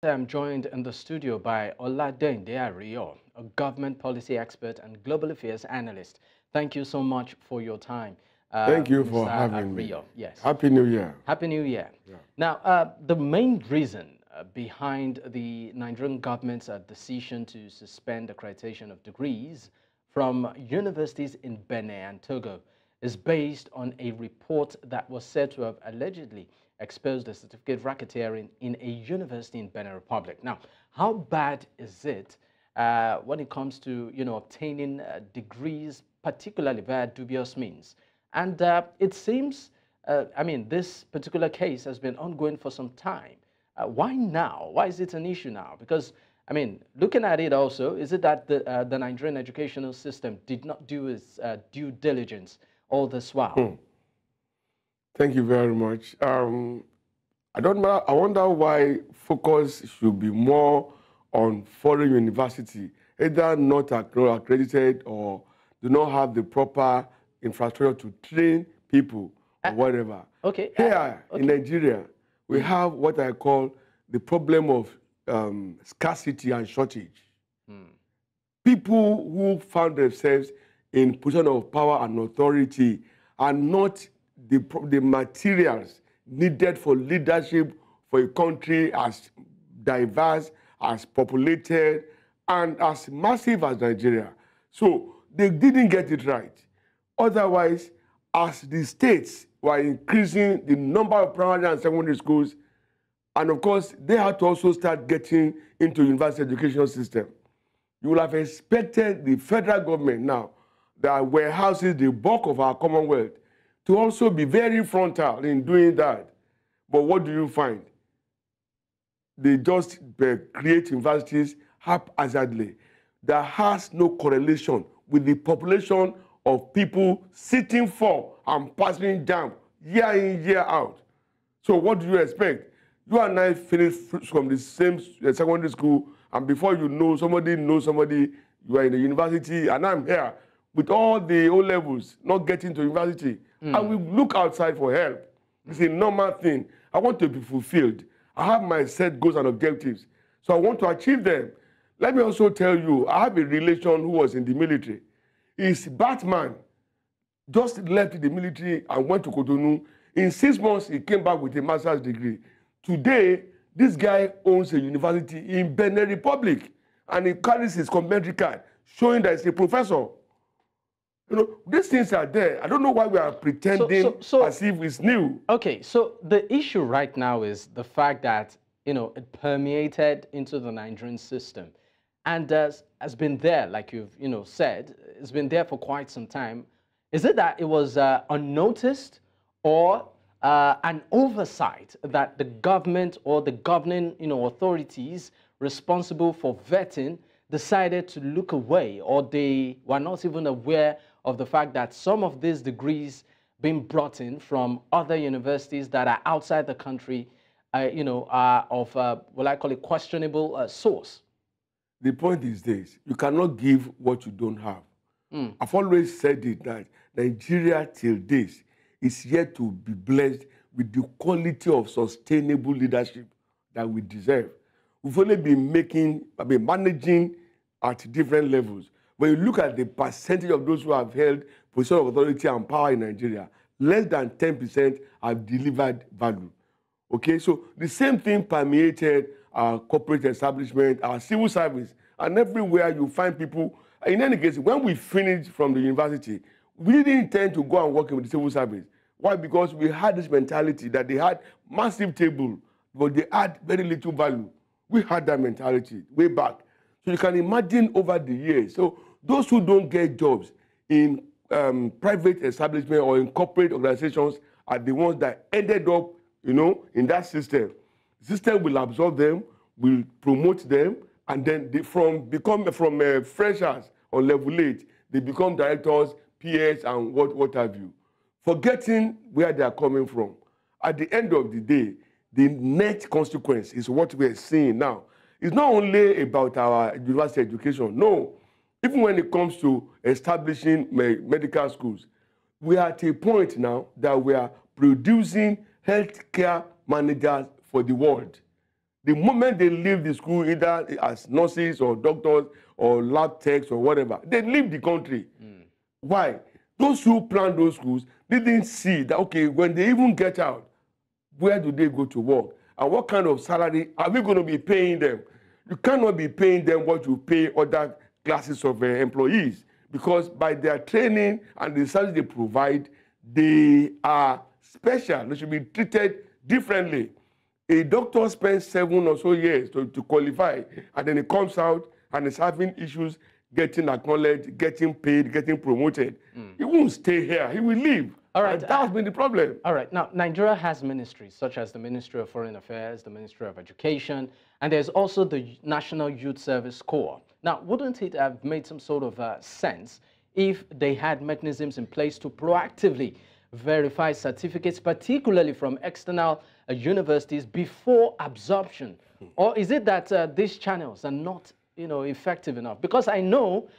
I'm joined in the studio by Oladeinde Ariyo, a government policy expert and global affairs analyst. Thank you so much for your time, Thank you for Mr. having me. Ariyo. Yes. Happy New Year. Happy New Year. Yeah. Now, the main reason behind the Nigerian government's decision to suspend accreditation of degrees from universities in Benin and Togo is based on a report that was said to have allegedly exposed the certificate racketeering in a university in Benin Republic. Now, how bad is it when it comes to obtaining degrees, particularly via dubious means? And it seems I mean, this particular case has been ongoing for some time. Why now? Why is it an issue now? Because, I mean, looking at it also, is it that the Nigerian educational system did not do its due diligence all this while? Thank you very much. I don't know. I wonder why focus should be more on foreign university, either not accredited or do not have the proper infrastructure to train people or whatever. Okay. Here in Nigeria, we have what I call the problem of scarcity and shortage. People who found themselves in position of power and authority are not the materials needed for leadership for a country as diverse, as populated, and as massive as Nigeria. So they didn't get it right. Otherwise, as the states were increasing the number of primary and secondary schools, and of course, they had to also start getting into university education system. You would have expected the federal government now that warehouses the bulk of our Commonwealth to also be very frontal in doing that. But what do you find? They just create universities haphazardly that has no correlation with the population of people sitting for and passing down year in, year out. So what do you expect? You and I finished from the same secondary school, and before you know somebody, you are in the university, and I'm here with all the O levels, not getting to university. And we look outside for help. It's a normal thing. I want to be fulfilled. I have my set goals and objectives. So I want to achieve them. Let me also tell you, I have a relation who was in the military. His Batman just left the military and went to Cotonou. In 6 months, he came back with a master's degree. Today, this guy owns a university in Benin Republic, and he carries his complimentary card showing that he's a professor. You know, these things are there. I don't know why we are pretending as if it's new. Okay, so the issue right now is the fact that, it permeated into the Nigerian system and has been there, like you've, said, it's been there for quite some time. Is it that it was unnoticed or an oversight that the government or the governing, authorities responsible for vetting decided to look away, or they were not even aware of the fact that some of these degrees being brought in from other universities that are outside the country, are of, what I call it, questionable source? The point is this: you cannot give what you don't have. I've always said it, that Nigeria till this is yet to be blessed with the quality of sustainable leadership that we deserve. We've only been managing at different levels. When you look at the percentage of those who have held position of authority and power in Nigeria, less than 10% have delivered value. Okay, so the same thing permeated our corporate establishment, our civil service, and everywhere you find people. In any case, when we finished from the university, we didn't intend to go and work in the civil service. Why? Because we had this mentality that they had massive table, but they had very little value. We had that mentality way back. So you can imagine over the years. So those who don't get jobs in private establishment or in corporate organizations are the ones that ended up, in that system. The system will absorb them, will promote them, and then they from freshers on level 8, they become directors, PS, and what have you, forgetting where they are coming from. At the end of the day, the net consequence is what we are seeing now. It's not only about our university education. No, even when it comes to establishing medical schools, we are at a point now that we are producing healthcare managers for the world. The moment they leave the school, either as nurses or doctors or lab techs or whatever, they leave the country. Why? Those who planned those schools didn't see that, okay, when they even get out, where do they go to work? And what kind of salary are we going to be paying them? You cannot be paying them what you pay other classes of employees, because by their training and the service they provide, they are special. They should be treated differently. A doctor spends 7 or so years to qualify, and then he comes out and is having issues getting acknowledged, getting paid, getting promoted. He won't stay here. He will leave. All right. And that has been the problem. All right. Now, Nigeria has ministries such as the Ministry of Foreign Affairs, the Ministry of Education, and there's also the National Youth Service Corps. Now, wouldn't it have made some sort of sense if they had mechanisms in place to proactively verify certificates, particularly from external universities, before absorption? Or is it that these channels are not, effective enough? Because I know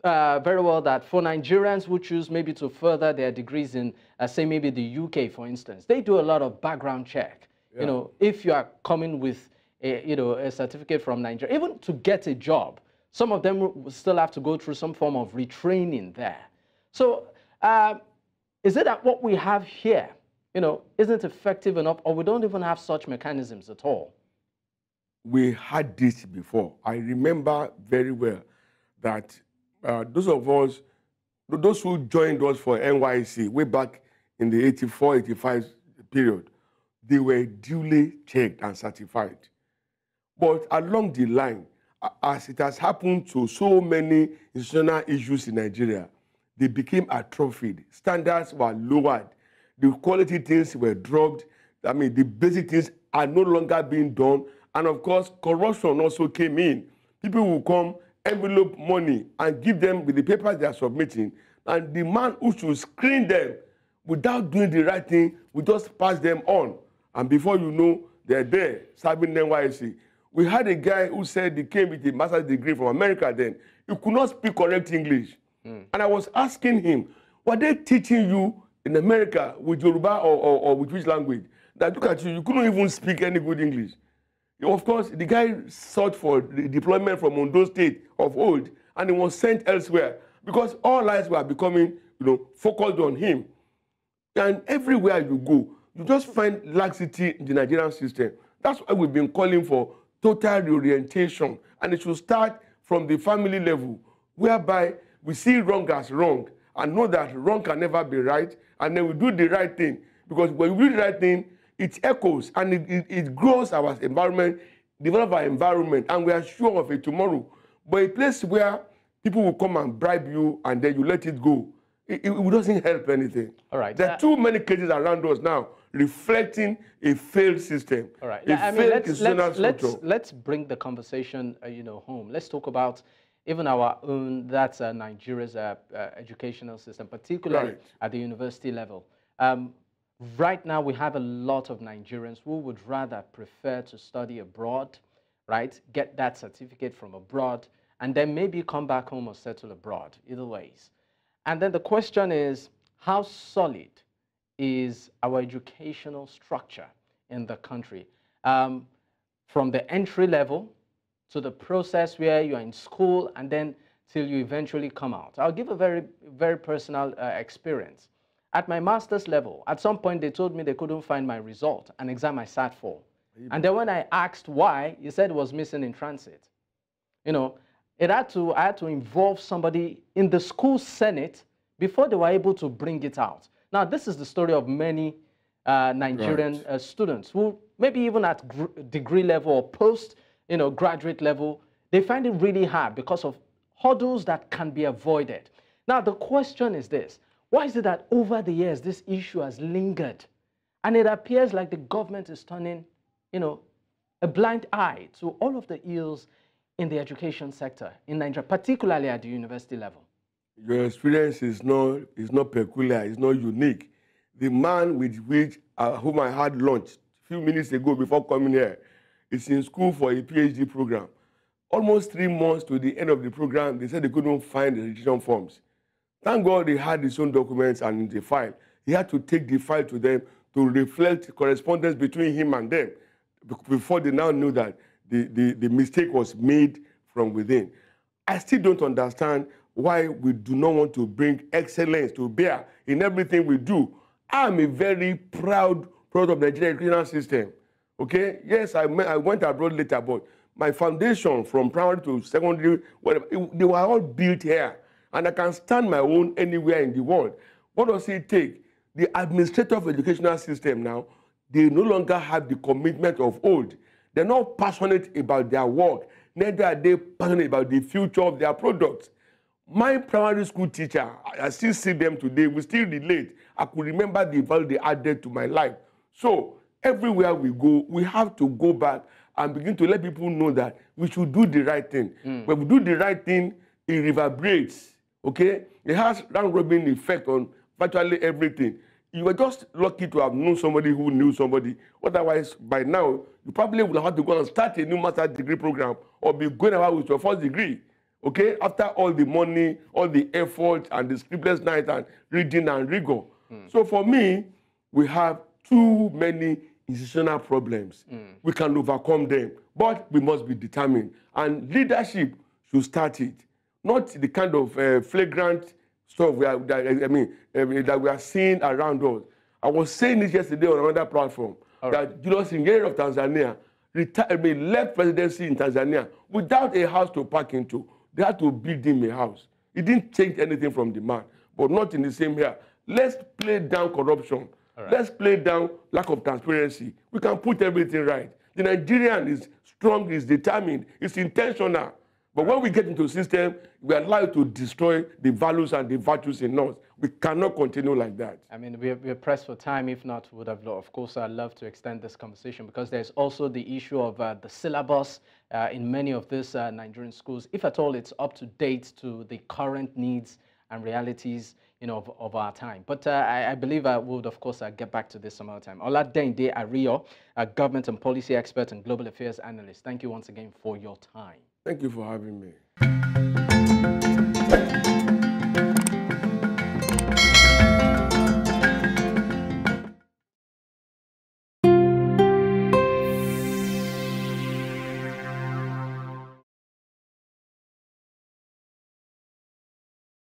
very well that for Nigerians who choose maybe to further their degrees in, say, maybe the UK, for instance, they do a lot of background check. Yeah. If you are coming with a certificate from Nigeria, even to get a job, some of them will still have to go through some form of retraining there. So is it that what we have here, isn't effective enough, or we don't even have such mechanisms at all? We had this before. I remember very well that those of us, those who joined us for NYC way back in the 84, 85 period, they were duly checked and certified. But along the line, as it has happened to so many institutional issues in Nigeria, they became atrophied. Standards were lowered. The quality things were dropped. I mean, the basic things are no longer being done. And of course, corruption also came in. People will come, envelope money, and give them with the papers they are submitting. And the man who should screen them without doing the right thing will just pass them on. And before you know, they're there serving NYC. We had a guy who said he came with a master's degree from America then. He could not speak correct English. And I was asking him, were they teaching you in America with Yoruba or with which language? That look at you, you couldn't even speak any good English. Of course, the guy sought for the deployment from Ondo State of old, and he was sent elsewhere because all eyes were becoming, focused on him. And everywhere you go, you just find laxity in the Nigerian system. That's why we've been calling for total reorientation, and it should start from the family level, whereby we see wrong as wrong and know that wrong can never be right, and then we do the right thing. Because when we do the right thing, it echoes and it grows our environment, develop our environment, and we are sure of it tomorrow. But a place where people will come and bribe you and then you let it go, it doesn't help anything. All right. There are too many cases around us now reflecting a failed system. All right. Let's bring the conversation, home. Let's talk about even our own, that's Nigeria's educational system, particularly at the university level. Right now, we have a lot of Nigerians who would rather prefer to study abroad, right? Get that certificate from abroad, and then maybe come back home or settle abroad, either ways. And then the question is, how solid is our educational structure in the country? From the entry level to the process where you are in school and then till you eventually come out. I'll give a very, very personal experience. At my master's level, at some point they told me they couldn't find my result, an exam I sat for. And then when I asked why, he said it was missing in transit. I had to involve somebody in the school senate before they were able to bring it out. Now, this is the story of many Nigerian students who maybe even at degree level or post, graduate level, they find it really hard because of hurdles that can be avoided. Now, the question is this. Why is it that over the years, this issue has lingered? And it appears like the government is turning, a blind eye to all of the ills in the education sector in Nigeria, particularly at the university level. Your experience is not peculiar, it's not unique. The man with whom I had lunch a few minutes ago before coming here is in school for a PhD program. Almost 3 months to the end of the program, they said they couldn't find the registration forms. Thank God he had his own documents and the file. He had to take the file to them to reflect correspondence between him and them. before they now knew that the mistake was made from within. I still don't understand why we do not want to bring excellence to bear in everything we do. I'm a very proud product of the Nigerian educational system. Okay? Yes, I went abroad later, but my foundation from primary to secondary, whatever, they were all built here. And I can stand my own anywhere in the world. What does it take? The administrator of the educational system now, they no longer have the commitment of old. They're not passionate about their work. Neither are they passionate about the future of their products. My primary school teacher, I still see them today, we still relate. I could remember the value they added to my life. So everywhere we go, we have to go back and begin to let people know that we should do the right thing. When we do the right thing, it reverberates, okay? It has round-robin effect on virtually everything. You were just lucky to have known somebody who knew somebody. Otherwise, by now, you probably would have to go and start a new master's degree program or be going about with your first degree, okay? After all the money, all the effort, and the sleepless nights and reading and rigor. So for me, we have too many institutional problems. We can overcome them, but we must be determined. And leadership should start it, not the kind of flagrant stuff that we are seeing around us. I was saying this yesterday on another platform, that Julius Nyerere of Tanzania left presidency in Tanzania without a house to park into. They had to build him a house. He didn't change anything from the man, but not in the same here. Let's play down corruption. Let's play down lack of transparency. We can put everything right. The Nigerian is strong, is determined, is intentional. But when we get into a system, we are allowed to destroy the values and the virtues in us. We cannot continue like that. I mean, we're pressed for time. If not, would have, of course, I'd love to extend this conversation because there's also the issue of the syllabus in many of these Nigerian schools. If at all it's up to date to the current needs and realities, of our time. But I believe I would, of course, get back to this some other time. Oladeinde Ariyo, a government and policy expert and global affairs analyst. Thank you once again for your time. Thank you for having me.